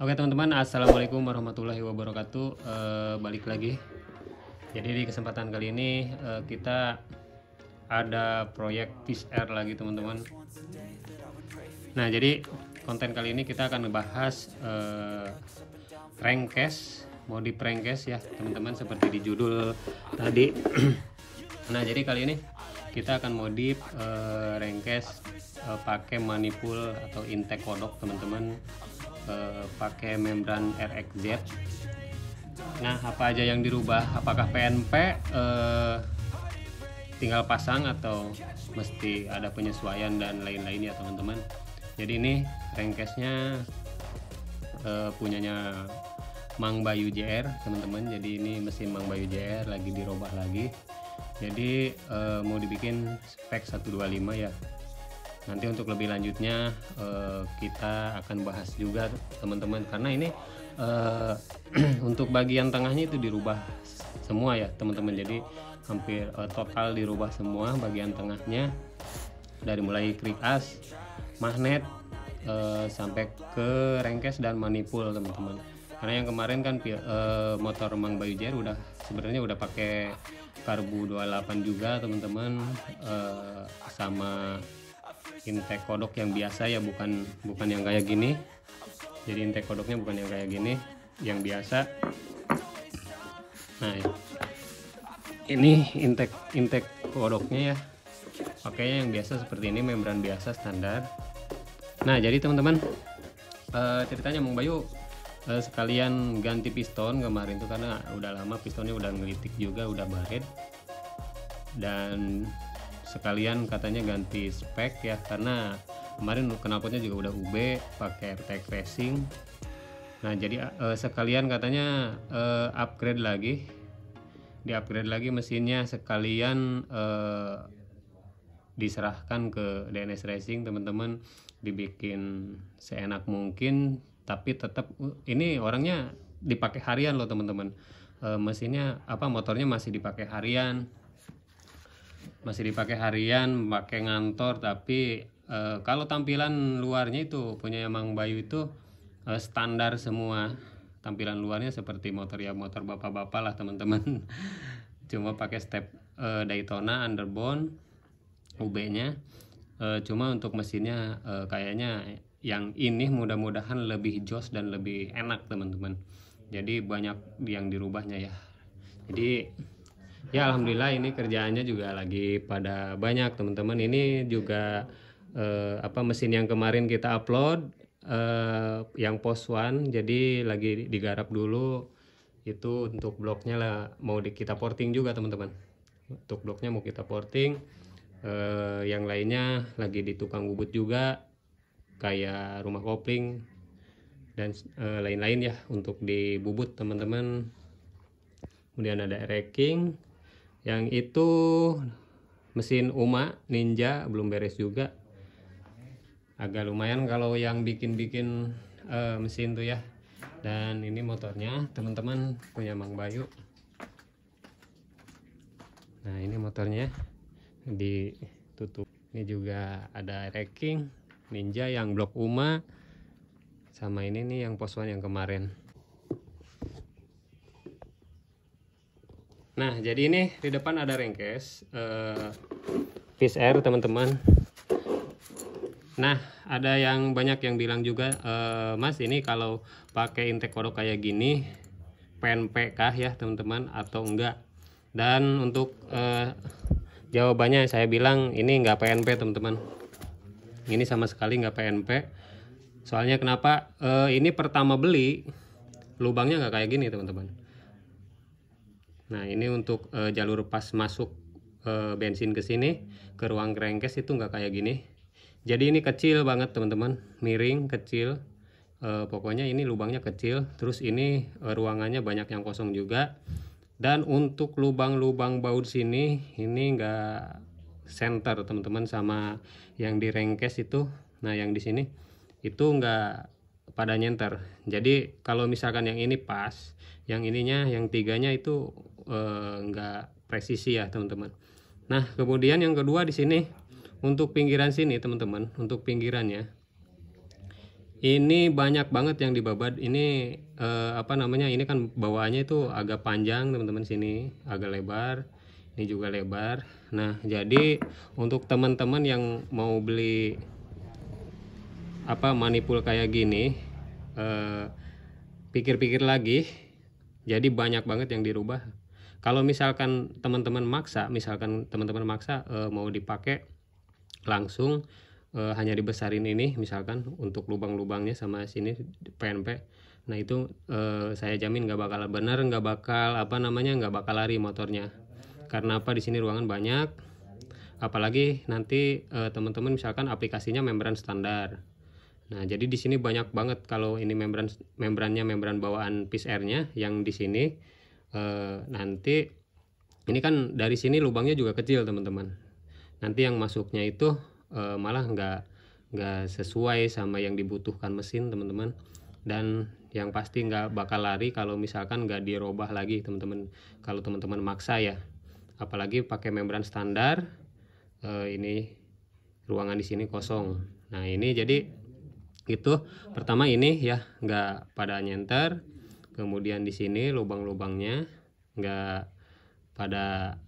Oke teman-teman, assalamualaikum warahmatullahi wabarakatuh. Balik lagi. Jadi di kesempatan kali ini kita ada proyek Fish Air lagi teman-teman. Nah jadi konten kali ini kita akan ngebahas Prankcast, modif Prankcast ya teman-teman, seperti di judul tadi. Nah jadi kali ini kita akan modif Prankcast pakai manipul atau intake kodok teman-teman, pakai membran RXZ. Nah apa aja yang dirubah, apakah PNP tinggal pasang atau mesti ada penyesuaian dan lain-lain ya teman-teman. Jadi ini Prankcastnya punyanya Mang Bayu JR teman-teman. Jadi ini mesin Mang Bayu JR lagi dirubah lagi. Jadi mau dibikin spek 125 ya. Nanti untuk lebih lanjutnya kita akan bahas juga teman-teman, karena ini untuk bagian tengahnya itu dirubah semua ya teman-teman. Jadi hampir total dirubah semua bagian tengahnya, dari mulai krik as, magnet sampai ke rengkes dan manipul teman-teman. Karena yang kemarin kan motor Mang Bayu JR udah sebenarnya udah pakai karbu 28 juga teman-teman, sama intake kodok yang biasa ya, bukan yang kayak gini. Jadi intake kodoknya bukan yang kayak gini, yang biasa. Nah ini intake kodoknya ya, pakainya yang biasa seperti ini, membran biasa standar. Nah jadi teman-teman, ceritanya Mang Bayu sekalian ganti piston kemarin tuh, karena udah lama pistonnya udah ngelitik juga, udah baret, dan sekalian katanya ganti spek ya, karena kemarin knalpotnya juga udah UB pakai RTX Racing. Nah jadi sekalian katanya upgrade lagi, di upgrade lagi mesinnya, sekalian diserahkan ke DNS Racing teman-teman, dibikin seenak mungkin, tapi tetap ini orangnya dipakai harian loh teman-teman. Mesinnya motornya masih dipakai harian, pakai ngantor. Tapi kalau tampilan luarnya itu punya Mang Bayu itu standar semua. Tampilan luarnya seperti motor bapak-bapak lah teman-teman. Cuma pakai step Daytona underbone UB-nya. Cuma untuk mesinnya kayaknya yang ini mudah-mudahan lebih jos dan lebih enak teman-teman. Jadi banyak yang dirubahnya ya. Jadi ya alhamdulillah ini kerjaannya juga lagi pada banyak teman-teman. Ini juga mesin yang kemarin kita upload yang post one, jadi lagi digarap dulu. Itu untuk bloknya lah mau kita porting juga teman-teman. Untuk bloknya mau kita porting, yang lainnya lagi di tukang bubut juga, kayak rumah kopling dan lain-lain ya untuk dibubut teman-teman. Kemudian ada racking, yang itu mesin UMA Ninja belum beres juga, agak lumayan kalau yang bikin mesin tuh ya. Dan ini motornya teman-teman punya Mang Bayu. Nah ini motornya ditutup. Ini juga ada racking Ninja yang blok UMA, sama ini nih yang post one yang kemarin. Nah jadi ini di depan ada rengkes Fish Air teman-teman. Nah ada yang banyak yang bilang juga, Mas ini kalau pakai intake kodok kayak gini PNP kah ya teman-teman atau enggak? Dan untuk jawabannya saya bilang ini enggak PNP teman-teman. Ini sama sekali nggak PNP. Soalnya kenapa? Ini pertama beli lubangnya nggak kayak gini teman-teman. Nah ini untuk jalur pas masuk bensin ke sini ke ruang crankcase itu nggak kayak gini. Jadi ini kecil banget teman-teman, miring kecil. Pokoknya ini lubangnya kecil. Terus ini ruangannya banyak yang kosong juga. Dan untuk lubang-lubang baut sini ini nggak center teman-teman sama yang di rengkes itu. Nah yang di sini itu nggak pada nyenter. Jadi kalau misalkan yang ini pas, yang ininya yang tiganya itu nggak presisi ya teman-teman. Nah kemudian yang kedua di sini untuk pinggiran sini teman-teman, untuk pinggirannya Ini banyak banget yang dibabat. Ini apa namanya? Ini kan bawaannya itu agak panjang teman-teman, sini agak lebar. Ini juga lebar. Nah, jadi untuk teman-teman yang mau beli apa manipul kayak gini, pikir-pikir lagi. Jadi banyak banget yang dirubah. Kalau misalkan teman-teman maksa, mau dipakai langsung, hanya dibesarin ini misalkan untuk lubang-lubangnya sama sini PNP. Nah itu saya jamin nggak bakal bener, nggak bakal lari motornya. Karena apa, di sini ruangan banyak. Apalagi nanti teman-teman misalkan aplikasinya membran standar. Nah, jadi di sini banyak banget. Kalau ini membran bawaan Peace Air-nya yang di sini, nanti ini kan dari sini lubangnya juga kecil teman-teman. Nanti yang masuknya itu malah nggak sesuai sama yang dibutuhkan mesin teman-teman. Dan yang pasti nggak bakal lari kalau misalkan nggak dirubah lagi teman-teman. Kalau teman-teman maksa ya, apalagi pakai membran standar. Ini ruangan di sini kosong. Nah ini jadi itu pertama ini ya nggak pada nyenter, kemudian di sini lubang-lubangnya nggak pada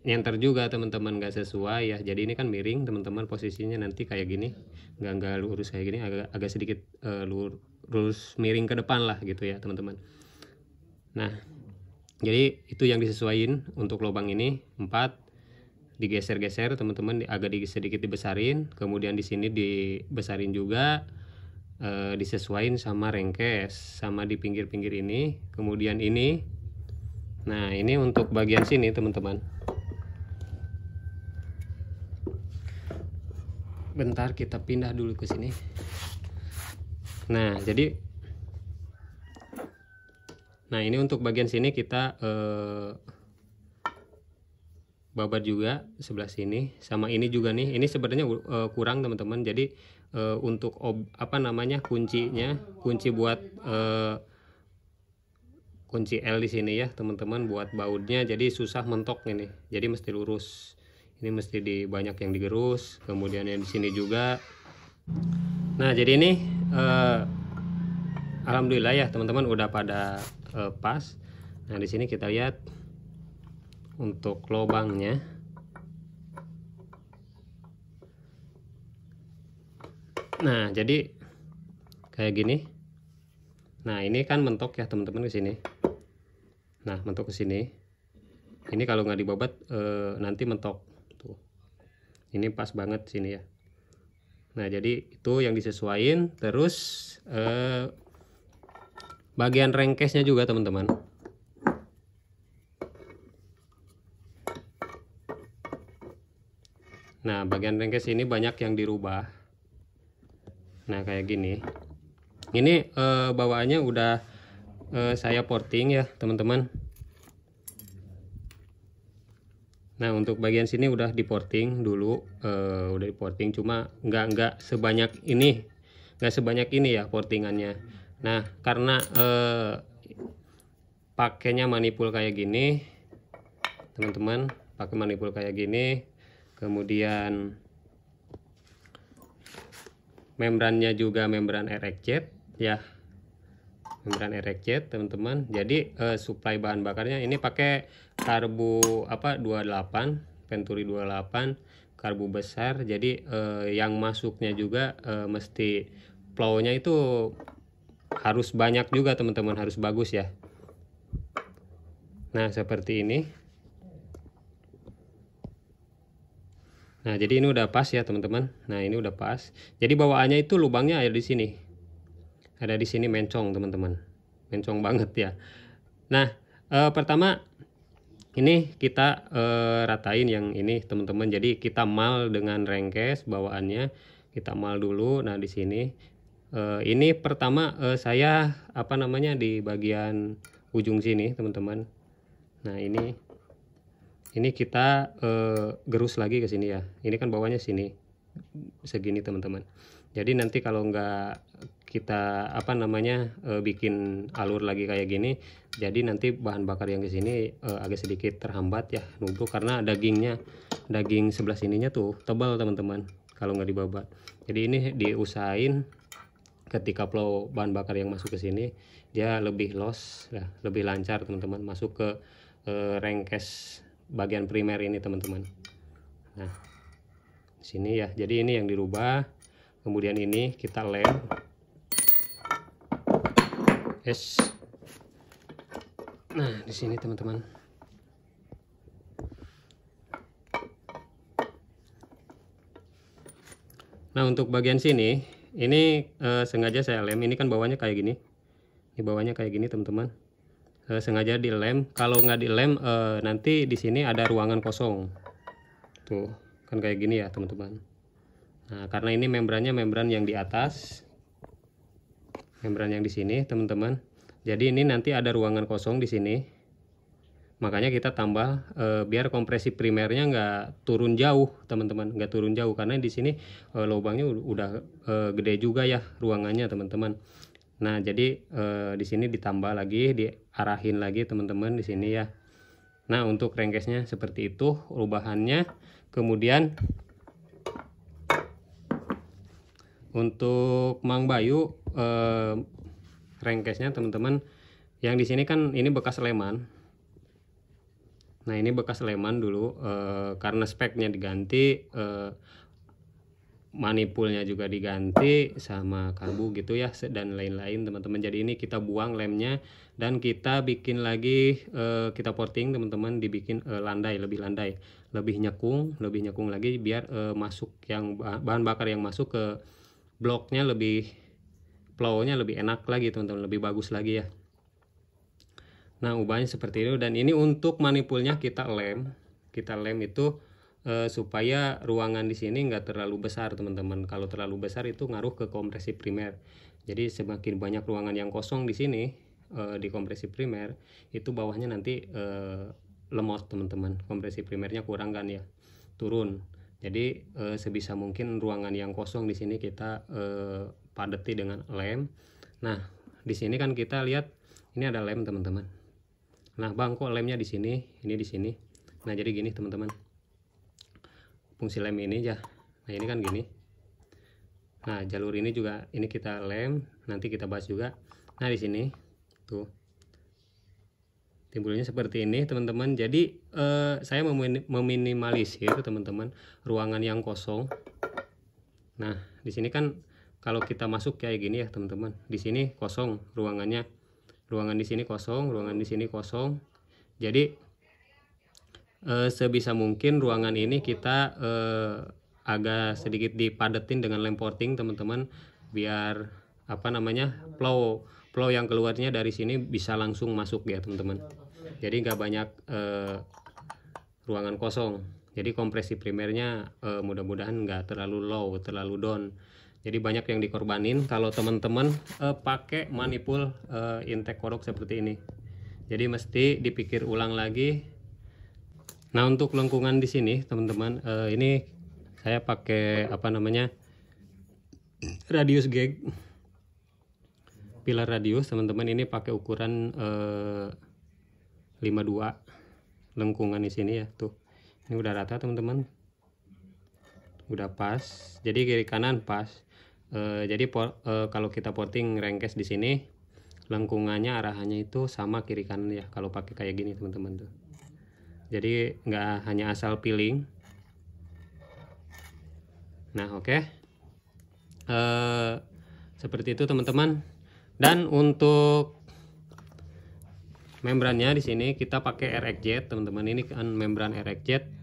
nyenter juga teman-teman, nggak sesuai ya. Jadi ini kan miring teman-teman, posisinya nanti kayak gini, nggak lurus kayak gini, agak sedikit lurus miring ke depan lah gitu ya teman-teman. Nah jadi itu yang disesuaikan. Untuk lubang ini 4 digeser-geser teman-teman, agak sedikit dibesarin, kemudian di sini dibesarin juga, disesuaikan sama rengkes, sama di pinggir-pinggir ini, kemudian ini. Nah ini untuk bagian sini teman-teman. Bentar kita pindah dulu ke sini. Nah jadi, nah ini untuk bagian sini kita babat juga sebelah sini, sama ini juga nih. Ini sebenarnya kurang teman-teman. Jadi untuk kunci buat kunci L di sini ya teman-teman, buat bautnya. Jadi susah mentok ini. Jadi mesti lurus. Ini mesti banyak yang digerus. Kemudian yang di sini juga. Nah jadi ini alhamdulillah ya teman-teman udah pada pas. Nah di sini kita lihat untuk lubangnya. Nah jadi kayak gini. Nah ini kan mentok ya teman-teman ke sini. Nah mentok ke sini. Ini kalau nggak dibabat nanti mentok tuh. Ini pas banget sini ya. Nah jadi itu yang disesuaikan. Terus bagian rengkesnya juga teman-teman. Nah bagian rengkes ini banyak yang dirubah. Nah kayak gini. Ini bawaannya udah saya porting ya teman-teman. Nah untuk bagian sini udah diporting dulu, udah diporting, cuma nggak sebanyak ini, ya portingannya. Nah karena pakainya manipul kayak gini teman-teman, pakai manipul kayak gini, kemudian membrannya juga membran RXZ ya, membran RXZ teman-teman. Jadi suplai bahan bakarnya ini pakai karbu 28, Venturi 28, karbu besar. Jadi yang masuknya juga mesti plownya itu harus banyak juga teman-teman, harus bagus ya. Nah seperti ini. Nah jadi ini udah pas ya teman-teman. Nah ini udah pas. Jadi bawaannya itu lubangnya ada di sini. Ada di sini mencong teman-teman. Mencong banget ya. Nah pertama ini kita ratain yang ini teman-teman. Jadi kita mal dengan rengkes bawaannya. Kita mal dulu. Nah di sini ini pertama saya di bagian ujung sini teman-teman. Nah ini kita gerus lagi ke sini ya. Ini kan bawahnya sini segini teman-teman. Jadi nanti kalau nggak kita bikin alur lagi kayak gini, jadi nanti bahan bakar yang ke sini agak sedikit terhambat ya, nubruk, karena daging sebelah sininya tuh tebal teman-teman kalau nggak dibabat. Jadi ini diusahain ketika flow bahan bakar yang masuk ke sini dia lebih los, ya, lebih lancar teman-teman masuk ke rengkes bagian primer ini teman-teman. Nah di sini ya, jadi ini yang dirubah, kemudian ini kita lem. Yes. Nah di sini teman-teman. Nah untuk bagian sini ini sengaja saya lem. Ini kan bawahnya kayak gini. Ini bawahnya kayak gini teman-teman. Sengaja dilem. Kalau nggak dilem nanti di sini ada ruangan kosong. Tuh kan kayak gini ya teman-teman. Nah karena ini membrannya membran yang di atas, membran yang di sini teman-teman. Jadi ini nanti ada ruangan kosong di sini. Makanya kita tambah biar kompresi primernya nggak turun jauh teman-teman, nggak turun jauh karena di sini lubangnya udah gede juga ya ruangannya teman-teman. Nah jadi di sini ditambah lagi, diarahin lagi teman-teman di sini ya. Nah untuk rengkesnya seperti itu perubahannya. Kemudian untuk Mang Bayu rengkesnya teman-teman, yang di sini kan ini bekas leman. Nah ini bekas leman dulu karena speknya diganti, manipulnya juga diganti sama karbu gitu ya, dan lain-lain teman-teman. Jadi ini kita buang lemnya dan kita bikin lagi, kita porting teman-teman, dibikin landai, lebih nyekung lagi biar masuk yang bahan bakar yang masuk ke bloknya lebih flow-nya lebih enak lagi teman-teman, lebih bagus lagi ya. Nah ubahnya seperti itu, dan ini untuk manipulnya kita lem itu supaya ruangan di sini nggak terlalu besar teman-teman. Kalau terlalu besar itu ngaruh ke kompresi primer. Jadi semakin banyak ruangan yang kosong di sini di kompresi primer, itu bawahnya nanti lemot teman-teman, kompresi primernya kurang kan ya, turun. Jadi sebisa mungkin ruangan yang kosong di sini kita padeti dengan lem. Nah di sini kan kita lihat ini ada lem teman-teman. Nah bang kok lemnya di sini, ini di sini. Nah jadi gini teman-teman, fungsi lem ini ya. Nah ini kan gini. Nah jalur ini juga ini kita lem, nanti kita bahas juga. Nah di sini tuh timbulnya seperti ini teman-teman. Jadi saya meminimalisir teman-teman ruangan yang kosong. Nah di sini kan kalau kita masuk kayak gini ya teman-teman, di sini kosong ruangannya, ruangan di sini kosong, ruangan di sini kosong. Jadi sebisa mungkin ruangan ini kita agak sedikit dipadetin dengan lem porting teman-teman, biar apa namanya flow yang keluarnya dari sini bisa langsung masuk ya teman-teman. Jadi nggak banyak ruangan kosong. Jadi kompresi primernya mudah-mudahan nggak terlalu low, terlalu down. Jadi banyak yang dikorbanin kalau teman-teman pakai manipul intake korok seperti ini. Jadi mesti dipikir ulang lagi. Nah untuk lengkungan di sini teman-teman, ini saya pakai apa namanya radius gauge, pilar radius teman-teman. Ini pakai ukuran 52 lengkungan di sini ya tuh. Ini udah rata teman-teman, udah pas. Jadi kiri kanan pas. Jadi kalau kita porting rengkes di sini, lengkungannya arahannya itu sama kiri kanan ya. Kalau pakai kayak gini teman-teman tuh. Jadi nggak hanya asal piling. Nah oke. Seperti itu teman-teman. Dan untuk membrannya di sini kita pakai RXZ teman-teman. Ini kan membran RXZ.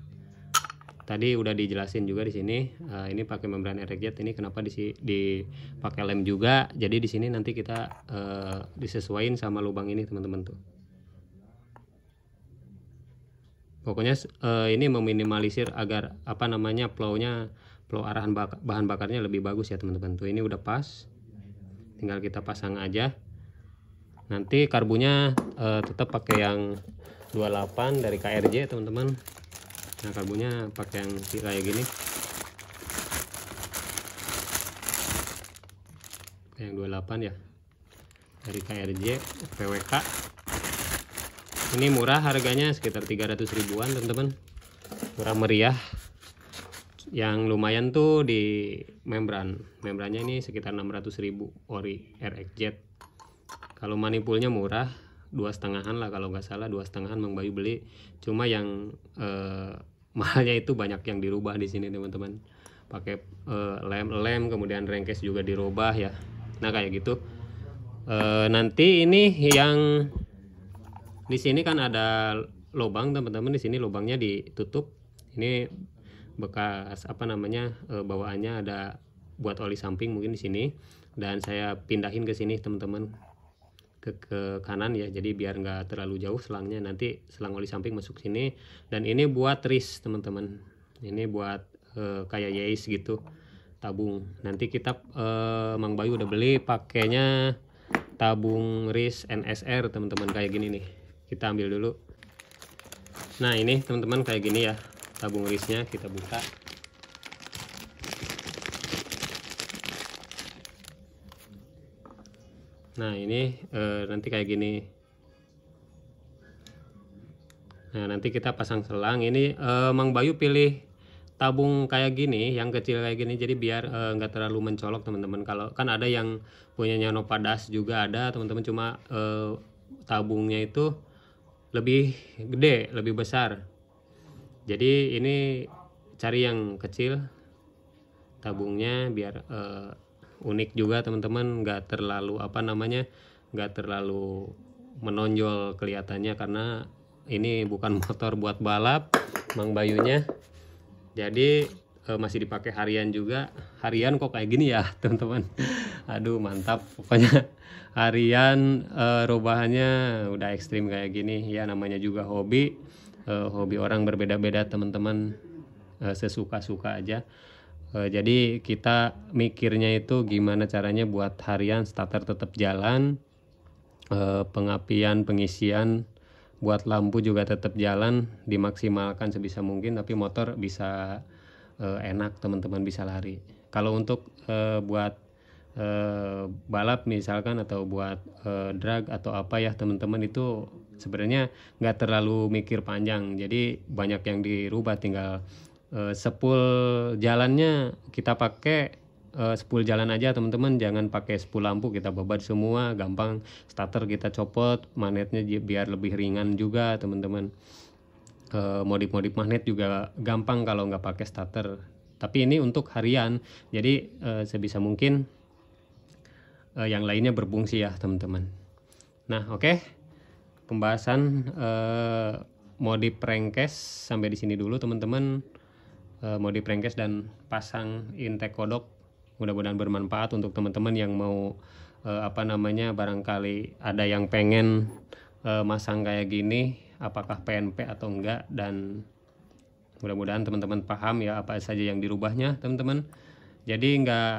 Tadi udah dijelasin juga di sini. Ini pakai membran RXZ. Ini kenapa dipakai lem juga. Jadi di sini nanti kita disesuaikan sama lubang ini teman-teman tuh. Pokoknya ini meminimalisir agar apa namanya flow arahan bahan bakarnya lebih bagus ya teman-teman tuh. Ini udah pas. Tinggal kita pasang aja. Nanti karbunya tetap pakai yang 28 dari KRJ teman-teman. Nah karbunya pakai yang kayak gini, yang 28 ya, dari KRJ PWK. Ini murah harganya, sekitar 300 ribuan teman-teman, murah meriah. yang lumayan tuh di membrannya ini sekitar 600.000 ori RXZ. Kalau manipoolnya murah, 2,5-an lah kalau nggak salah, 2,5-an Mang Bayu beli. Cuma yang mahalnya itu banyak yang dirubah di sini teman-teman, pakai lem kemudian rengkes juga dirubah ya. Nah kayak gitu. Nanti ini yang di sini kan ada lubang teman-teman, di sini lubangnya ditutup. Ini bekas apa namanya, bawaannya ada buat oli samping mungkin di sini, dan saya pindahin ke sini teman-teman, ke kanan ya, jadi biar nggak terlalu jauh selangnya, nanti selang oli samping masuk sini. Dan ini buat ris teman-teman, ini buat kayak Yeis gitu, tabung. Nanti kita Mang Bayu udah beli pakainya tabung ris NSR teman-teman, kayak gini nih. Kita ambil dulu. Nah ini teman-teman kayak gini ya tabung risnya, kita buka. Nah ini nanti kayak gini. Nah nanti kita pasang selang. Ini Mang Bayu pilih tabung kayak gini, yang kecil kayak gini, jadi biar nggak terlalu mencolok teman-teman. Kalau kan ada yang punyanya Novadas juga ada teman-teman, cuma tabungnya itu lebih gede, lebih besar. Jadi ini cari yang kecil tabungnya biar unik juga teman-teman, nggak terlalu apa namanya, nggak terlalu menonjol kelihatannya, karena ini bukan motor buat balap Mang Bayunya. Jadi masih dipakai harian juga. Harian kok kayak gini ya teman-teman. Aduh mantap pokoknya. Harian rubahannya udah ekstrim kayak gini ya, namanya juga hobi. Hobi orang berbeda-beda teman-teman, sesuka-suka aja. Jadi kita mikirnya itu gimana caranya buat harian starter tetap jalan, pengapian, pengisian, buat lampu juga tetap jalan, dimaksimalkan sebisa mungkin, tapi motor bisa enak teman-teman, bisa lari. Kalau untuk buat balap misalkan, atau buat drag atau apa ya teman-teman, itu sebenarnya nggak terlalu mikir panjang, jadi banyak yang dirubah, tinggal spool jalannya kita pakai spool jalan aja teman-teman, jangan pakai spool lampu, kita babat semua, gampang. Starter kita copot, magnetnya biar lebih ringan juga teman-teman. Modif-modif magnet juga gampang kalau nggak pakai starter. Tapi ini untuk harian, jadi sebisa mungkin yang lainnya berfungsi ya teman-teman. Nah oke. Pembahasan modif rengkes sampai di sini dulu teman-teman. Modif rengkes dan pasang intake kodok mudah-mudahan bermanfaat untuk teman-teman yang mau apa namanya, barangkali ada yang pengen masang kayak gini, apakah PNP atau enggak, dan mudah-mudahan teman-teman paham ya apa saja yang dirubahnya teman-teman. Jadi nggak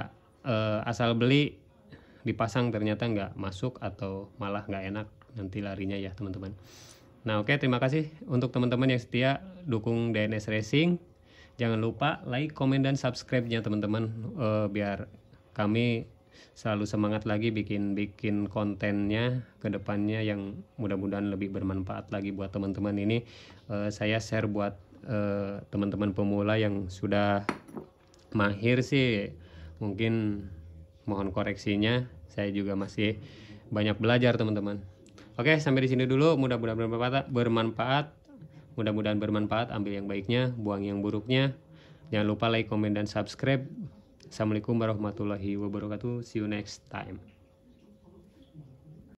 asal beli dipasang ternyata nggak masuk atau malah nggak enak nanti larinya ya teman-teman. Nah oke, terima kasih untuk teman-teman yang setia dukung DNS Racing. Jangan lupa like, komen, dan subscribe-nya teman-teman, biar kami selalu semangat lagi bikin kontennya ke depannya yang mudah-mudahan lebih bermanfaat lagi buat teman-teman. Ini saya share buat teman-teman pemula yang sudah mahir sih, mungkin mohon koreksinya, saya juga masih banyak belajar teman-teman. Oke, sampai di sini dulu, mudah-mudahan bermanfaat. Mudah-mudahan bermanfaat, ambil yang baiknya, buang yang buruknya. Jangan lupa like, komen, dan subscribe. Assalamualaikum warahmatullahi wabarakatuh. See you next time.